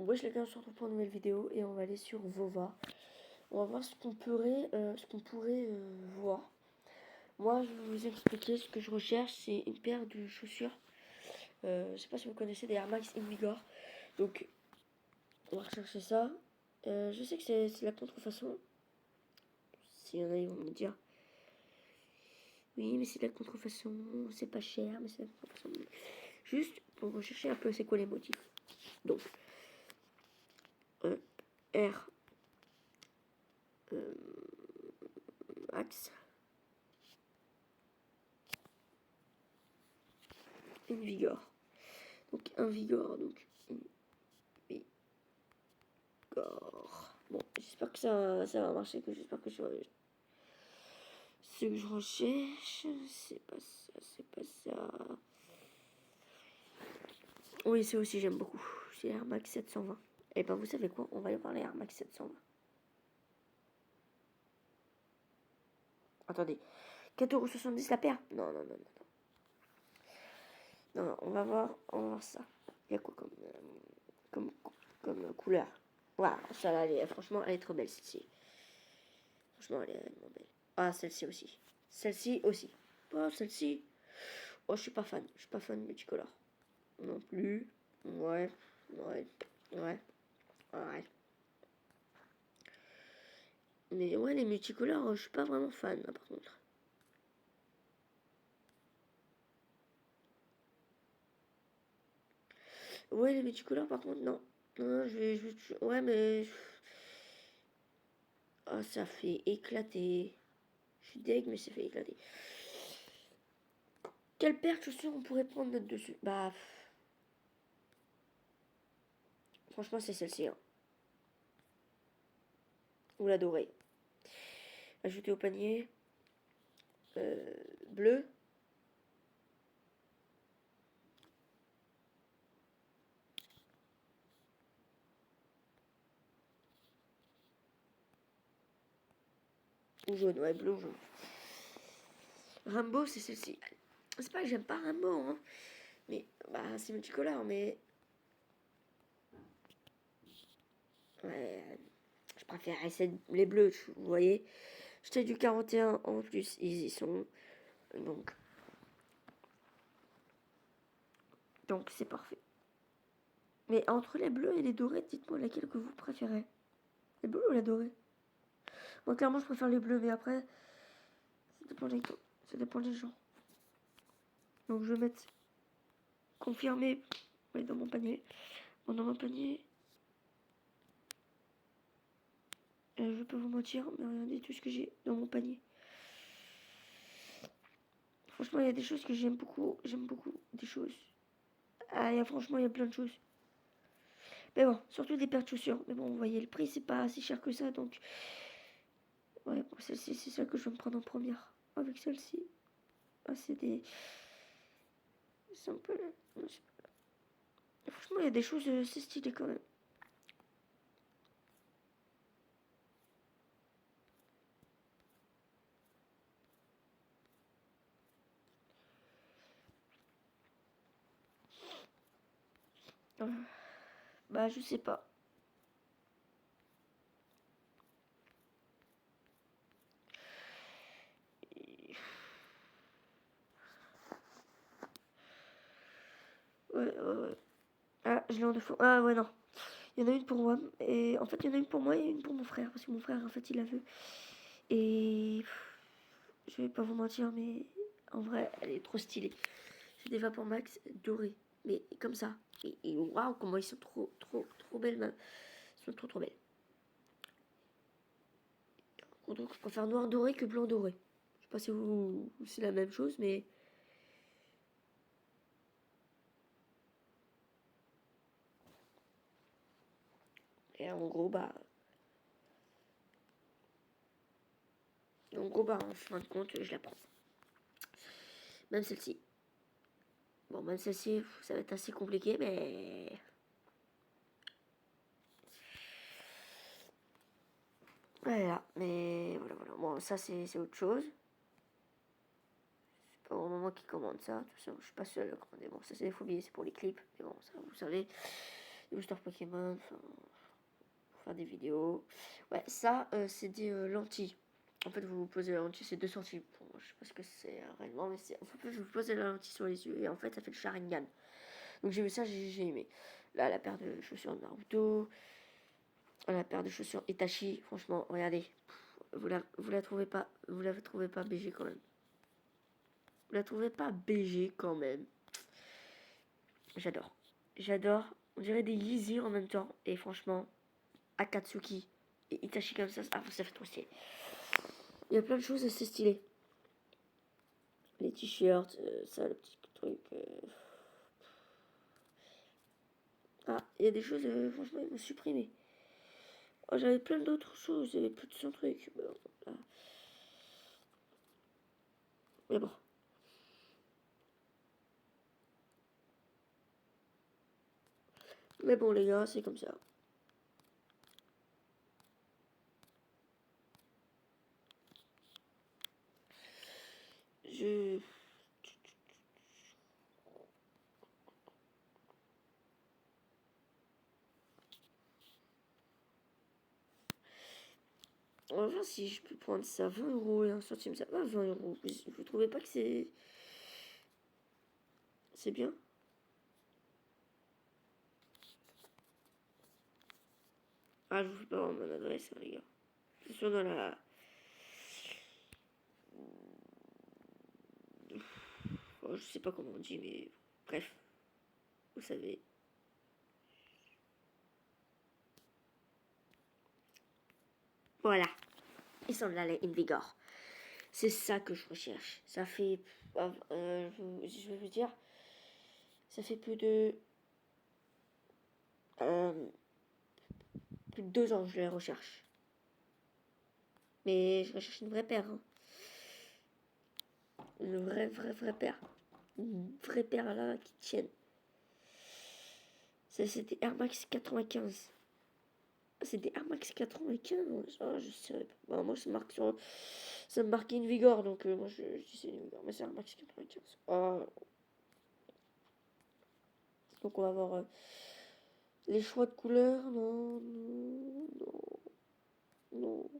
wesh les gars, on se retrouve pour une nouvelle vidéo et on va aller sur Vova. On va voir ce qu'on pourrait voir. Moi, je vais vous expliquer ce que je recherche. C'est une paire de chaussures. Je sais pas si vous connaissez des Air Max Invigor. Donc, on va rechercher ça. Je sais que c'est la contrefaçon. S'il y en a, ils vont me dire. Oui, mais c'est de la contrefaçon. C'est pas cher, mais c'est la contrefaçon. Juste pour rechercher un peu c'est quoi les motifs. Donc, R Max Invigor. Donc un Vigor, donc Vigor. Bon, j'espère que ça va marcher, j'espère que ce que je recherche, c'est pas ça, c'est pas ça. Oui, c'est aussi, j'aime beaucoup. C'est Air Max 720. Et ben vous savez quoi, on va aller voir les Air Max 720. Attendez, 4,70€ la paire? Non, non, non, non. Non, non, on va voir ça. Il y a quoi comme couleur? Waouh, ça là, franchement, elle est trop belle celle-ci. Franchement, elle est vraiment belle. Ah, celle-ci aussi. Celle-ci aussi. Oh, celle-ci. Oh, je suis pas fan. Je suis pas fan multicolore. Non plus. Ouais. Ouais. Ouais. Ouais. Mais ouais, les multicolores, je suis pas vraiment fan, là, par contre. Ouais, les multicolores, par contre, non. Non, ouais, mais... Ah, ça fait éclater. Je suis deg, mais ça fait éclater. Quelle paire de chaussures on pourrait prendre notre dessus? Bah... Franchement, c'est celle-ci. Hein. Ou la dorée. Ajouter au panier. Bleu. Ou jaune, ouais, bleu ou jaune. Rainbow, c'est celle-ci. C'est pas que j'aime pas Rainbow, hein. Mais, bah, c'est multicolore, mais... Ouais, je préfère les bleus, vous voyez. J'étais du 41, en plus, ils y sont. Donc, c'est parfait. Mais entre les bleus et les dorés, dites-moi laquelle que vous préférez. Les bleus ou les dorés? Moi, clairement, je préfère les bleus, mais après, ça dépend des gens. Donc, je vais mettre confirmé dans mon panier. Bon, dans mon panier, je peux vous mentir, mais regardez tout ce que j'ai dans mon panier. Franchement, il y a des choses que j'aime beaucoup. J'aime beaucoup des choses. Ah, franchement, il y a plein de choses. Mais bon, surtout des paires de chaussures. Mais bon, vous voyez, le prix, c'est pas si cher que ça. Donc, ouais, bon, celle-ci, c'est celle que je vais me prendre en première. Avec celle-ci. Ah, c'est des... C'est un peu... Franchement, il y a des choses assez stylées quand même. Bah, je sais pas. Ouais. Ah, je l'ai en deux fois. Ah, ouais, non. Il y en a une pour moi. Et en fait, il y en a une pour moi et une pour mon frère. Parce que mon frère, en fait, il la veut. Et... Je vais pas vous mentir, mais... En vrai, elle est trop stylée. C'est des Vapor Max dorés. Mais comme ça. Et waouh, comment ils sont trop belles, même. Ils sont trop belles. Donc, je préfère noir doré que blanc doré. Je sais pas si c'est la même chose, mais... Et en gros, bah... En fin de compte, je la prends. Même celle-ci. Bon, même celle-ci, ça va être assez compliqué, mais... Voilà, mais voilà. Bon, ça, c'est autre chose. C'est pas vraiment moi qui commande ça. De toute façon, je suis pas seule à commander. Bon, ça, c'est des phobies, c'est pour les clips. Mais bon, ça, vous savez. des boosters Pokémon, enfin, pour faire des vidéos. Ouais, ça, c'est des lentilles. En fait, vous posez la lentille, c'est 2 centimes. Bon, je sais pas ce que c'est réellement, mais c'est. En fait, vous posez la lentille sur les yeux et en fait, ça fait le Sharingan. Donc j'ai vu ça, j'ai aimé. Là, la paire de chaussures de Naruto, la paire de chaussures Itachi, franchement, regardez. Vous la trouvez pas, vous la trouvez pas BG quand même. Vous la trouvez pas BG quand même. J'adore. J'adore. On dirait des Yeezy en même temps. Et franchement, Akatsuki et Itachi comme ça fait trop stylé. Il y a plein de choses assez stylées. Les t-shirts, ça, le petit truc. Ah, il y a des choses, franchement, ils m'ont supprimé. Oh, j'avais plein d'autres choses, j'avais plus de 100 trucs. Bon, là. Mais bon. Mais bon, les gars, c'est comme ça. Je. On va voir si je peux prendre ça 20 euros et un centime. Ça va, 20 euros. Vous trouvez pas que c'est. C'est bien? Ah, je vous fais pas voir mon adresse, hein, les gars. C'est sûr dans la. Oh, je sais pas comment on dit, mais. Bref. Vous savez. Voilà. Ils sont là, les Invigor. C'est ça que je recherche. Ça fait. Je vais vous dire. Ça fait euh, plus de 2 ans que je les recherche. Mais je recherche une vraie paire. Hein. Une vraie paire. Une vraie paire là qui tienne. Ça, c'était Air Max 95. Ah, c'est des Air Max 95. Ah, je sais pas. Bah, moi, ça me marque Invigor, donc moi, je dis c'est Invigor. Mais c'est Air Max 95. Ah. Donc, on va voir les choix de couleurs. Non, non, non, non.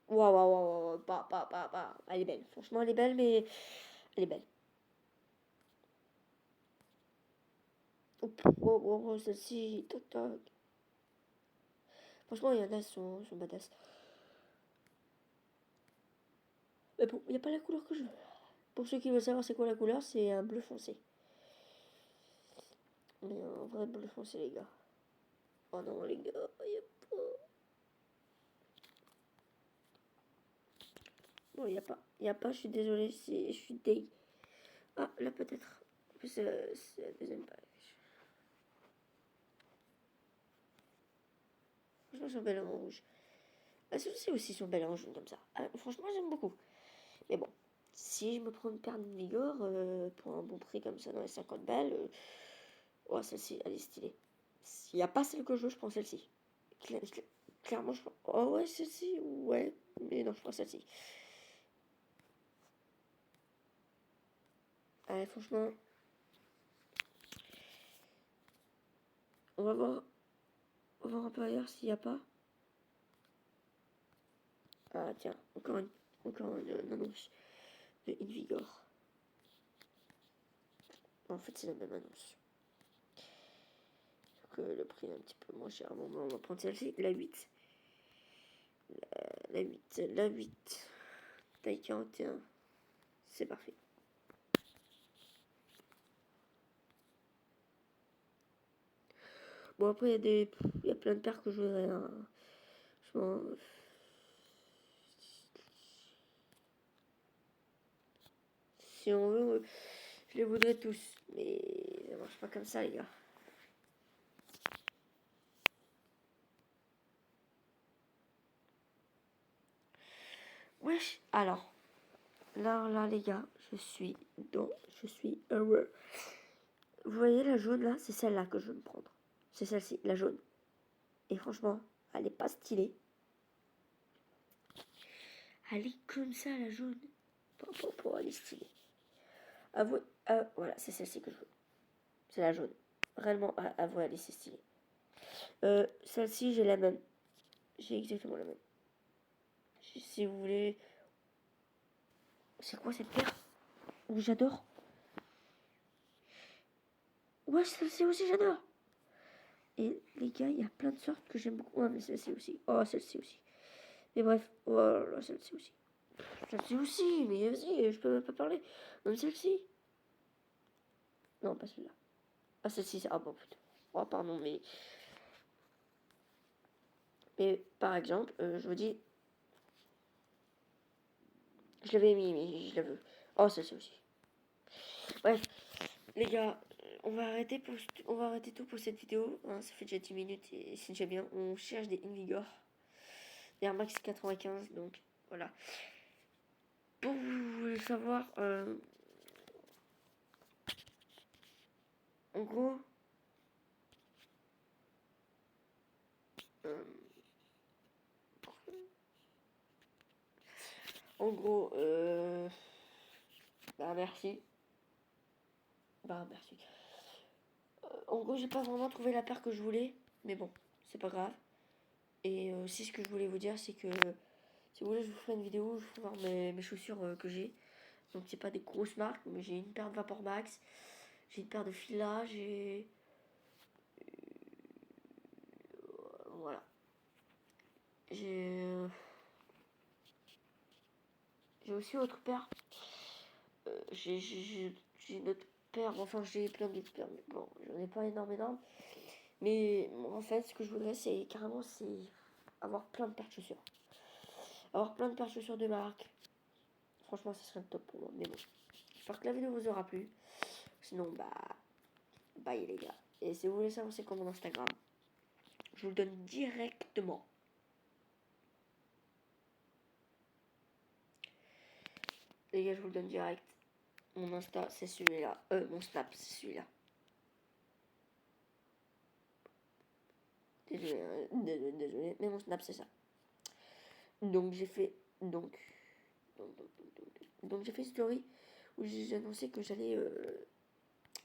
Waouh. Pas. Elle est belle. Franchement, elle est belle, mais elle est belle. Celle-ci. Toc, toc. Franchement, il y en a qui sont badass. Mais bon, il n'y a pas la couleur que je veux. Pour ceux qui veulent savoir c'est quoi la couleur, c'est un bleu foncé. Mais un vrai bleu foncé, les gars. Oh non, les gars, il n'y a pas. Non, il n'y a pas. Il n'y a pas, je suis désolée, je suis deg. Ah, là peut-être. En plus, c'est la deuxième page. Franchement, elles sont belles en rouge. Ah, celles-ci aussi sont belles en jaune comme ça. Ah, franchement, j'aime beaucoup. Mais bon, si je me prends une paire de Vigor pour un bon prix comme ça dans les 50 balles, ouais, celle-ci, elle est stylée. S'il n'y a pas celle que je veux, je prends celle-ci. Clairement, je prends. Oh ouais, celle-ci, ouais. Mais non, je prends celle-ci. Ouais, franchement, on va voir. On va voir un peu ailleurs s'il n'y a pas. Ah tiens, encore une annonce de Invigor. En fait, c'est la même annonce. Que le prix est un petit peu moins cher. Bon, on va prendre celle-ci, la 8. La 8. Taille 41. C'est parfait. Bon, après, il y a plein de paires que je voudrais. Hein. Si on veut, je les voudrais tous. Mais ça marche pas comme ça, les gars. Wesh, alors. Là, les gars, je suis heureux. Vous voyez la jaune là, c'est celle-là que je veux me prendre. C'est celle-ci, la jaune. Et franchement, elle est pas stylée. Elle est comme ça, la jaune. Elle est stylée. Avouez, voilà, c'est celle-ci que je veux. C'est la jaune. Réellement, avouez, elle est stylée. Celle-ci, j'ai la même. J'ai exactement la même. Si vous voulez... C'est quoi cette paire? Oui, j'adore. Ouais, celle-ci aussi, j'adore. Et les gars, il y a plein de sortes que j'aime beaucoup. Ouais, mais celle-ci aussi. Oh, celle-ci aussi. Mais bref, oh là là, celle-ci aussi. Celle-ci aussi, mais vas-y, je peux même pas parler. Même celle-ci. Non, pas celle-là. Ah, celle-ci, c'est... Ah bon, putain. Oh, pardon, mais... Mais, par exemple, je vous dis... Je l'avais mis, mais je la veux. Oh, celle-ci aussi. Bref, les gars, on va arrêter tout pour cette vidéo. Hein, ça fait déjà 10 minutes et c'est déjà bien. On cherche des Invigor. Des Air Max 95, donc voilà. Pour vous le savoir, en gros, euh, en gros, bah merci. Bah merci. En gros, j'ai pas vraiment trouvé la paire que je voulais, mais bon, c'est pas grave. Et aussi, ce que je voulais vous dire, c'est que si vous voulez, je vous ferai une vidéo, je vous ferai voir mes chaussures que j'ai. Donc, c'est pas des grosses marques, mais j'ai une paire de Vapor Max, j'ai une paire de Fila, j'ai. Voilà. J'ai. J'ai aussi autre paire. J'ai une autre paire, enfin, j'ai plein d'autres paires, mais bon, j'en ai pas énormément. Mais en fait, ce que je voudrais, c'est carrément, c'est avoir plein de paires de chaussures. Avoir plein de paires de chaussures de marque. Franchement, ce serait le top pour moi. Mais bon, j'espère que la vidéo vous aura plu. Sinon, bah, bye les gars. Et si vous voulez savoir c'est quoi mon Instagram, je vous le donne directement. Les gars, je vous le donne direct. Mon Insta, c'est celui-là. Mon Snap, c'est celui-là. Désolé, désolé, mais mon Snap, c'est ça. Donc, j'ai fait... Donc, j'ai fait une story où j'ai annoncé que j'allais...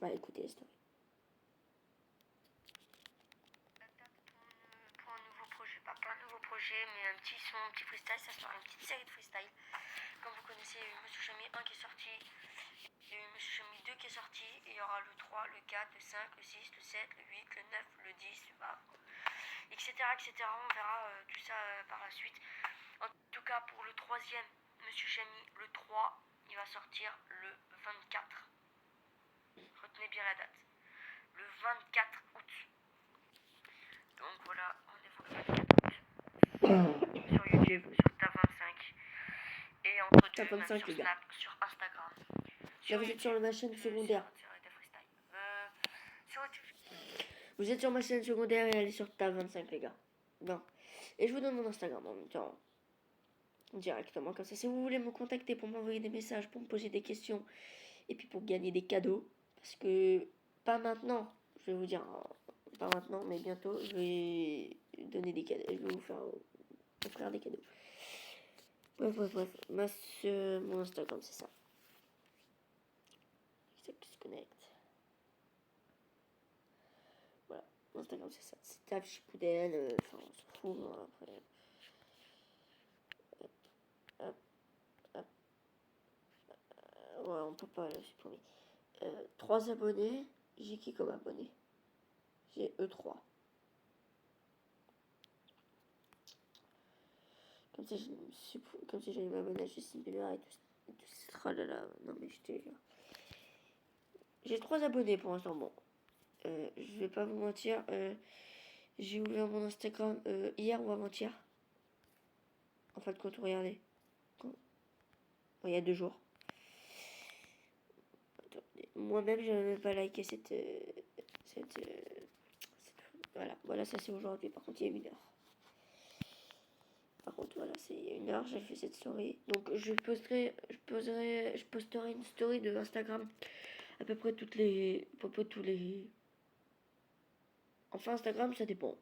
Bah, écoutez la story. Pour un nouveau projet, pas un nouveau projet, mais un petit son, un petit freestyle, ça sera une petite série de freestyle. Comme vous connaissez, il y a eu Monsieur Chami 1 qui est sorti, il y a eu Monsieur Chami 2 qui est sorti, et il y aura le 3, le 4, le 5, le 6, le 7, le 8, le 9, le 10, le 20, etc. On verra tout ça par la suite. En tout cas, pour le troisième, Monsieur Chami, le 3, il va sortir le 24. Retenez bien la date. Le 24 août. Donc voilà, rendez-vous le 24 août. Sur YouTube, sur TAP25. Et entre deux, même sur Snap, sur Instagram. Là, vous êtes sur ma chaîne secondaire. Vous êtes sur ma chaîne secondaire et allez sur TAP25, les gars. Bon. Et je vous donne mon Instagram en même temps. Directement, comme ça. Si vous voulez me contacter pour m'envoyer des messages, pour me poser des questions, et puis pour gagner des cadeaux. Parce que, pas maintenant, je vais vous dire, pas maintenant, mais bientôt, je vais donner des cadeaux. Je vais vous faire offrir des cadeaux. Bref. Mon Instagram, c'est ça. C'est qui se connecte. Voilà, mon Instagram, c'est ça. C'est Taf Chipoudel. Enfin, on s'en fout, hein, après. Hop. Ouais, on peut pas, là, j'ai promis. 3 abonnés. J'ai qui comme abonné? J'ai E3. Comme si j'allais m'abonner à Justin Bieber et tout ce tralala. Non mais je te jure. J'ai 3 abonnés pour l'instant. Bon, je vais pas vous mentir. J'ai ouvert mon Instagram hier ou avant-hier. En fait, quand on regardait. Il y a 2 jours. Moi-même, je n'avais même pas liké cette voilà, ça c'est aujourd'hui. Par contre, il y a 1 heure. Par contre, voilà, c'est 1 heure, j'ai fait cette story. Donc, je posterai une story de Instagram à peu près tous les. Enfin, Instagram, ça dépend.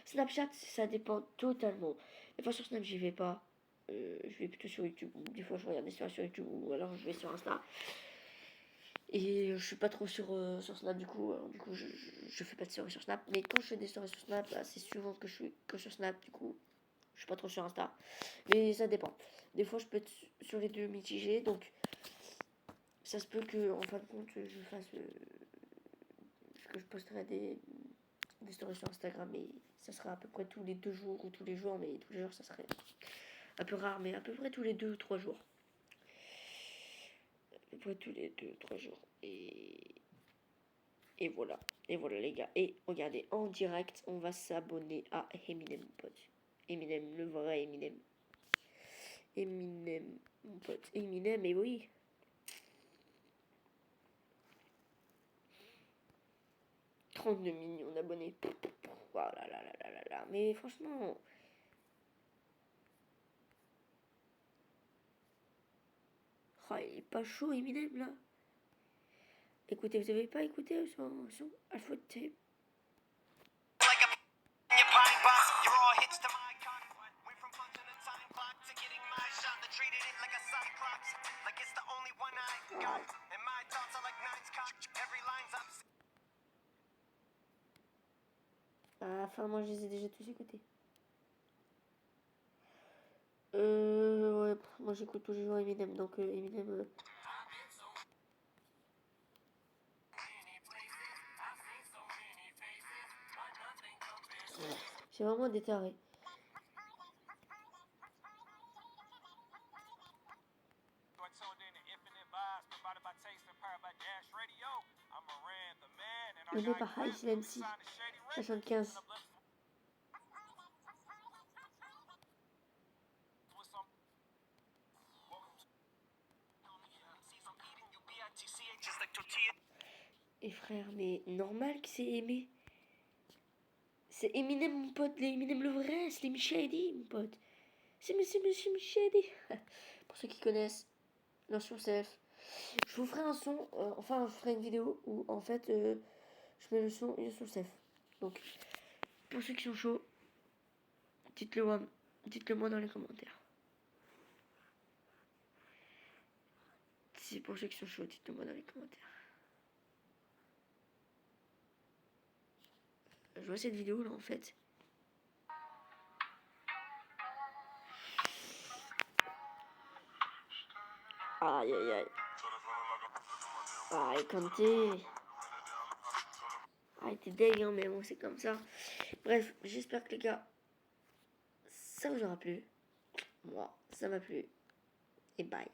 Snapchat, ça dépend totalement. Des fois, sur Snap, j'y vais pas. Je vais plutôt sur YouTube. Des fois, je regarde des stories sur YouTube ou alors je vais sur Insta. Et je suis pas trop sur Snap du coup je fais pas de stories sur Snap. Mais quand je fais des stories sur Snap, bah, c'est souvent que je suis que sur Snap, du coup je suis pas trop sur Insta. Mais ça dépend. Des fois je peux être sur les deux mitigés, donc ça se peut que en fin de compte je fasse que je posterai des stories sur Instagram, mais ça sera à peu près tous les 2 jours ou tous les jours, mais tous les jours ça serait un peu rare, mais à peu près tous les 2 ou 3 jours. À peu près tous les 2 ou 3 jours. Et voilà. Et voilà les gars. Et regardez, en direct, on va s'abonner à Eminem, mon pote. Eminem, le vrai Eminem. Eminem, mon pote. Eminem, et oui. « 32 millions d'abonnés. Oh là là là là là là. Mais franchement... Oh, il est pas chaud, Eminem, là. Écoutez, vous avez pas écouté son Alpha Tape? Ah, enfin, moi, je les ai déjà tous écoutés. Ouais, moi, j'écoute tous les jours Eminem, donc Eminem... C'est vraiment des tarés. Nommé par Ice MC 75. Et frère, mais normal que c'est aimé. C'est Eminem, mon pote, Eminem le vrai, Slim Shady, mon pote. C'est Slim Shady. Pour ceux qui connaissent, Notion Self. Je vous ferai un son, enfin, je ferai une vidéo où, en fait, je mets le son Notion Self. Donc, pour ceux qui sont chauds, dites-le moi dans les commentaires. C'est pour ceux qui sont chauds, dites-le moi dans les commentaires. Je vois cette vidéo là en fait. Aïe aïe aïe. Aïe Kanté. Aïe t'es deg hein, mais bon c'est comme ça. Bref, j'espère que les gars, ça vous aura plu. Moi, ça m'a plu. Et bye.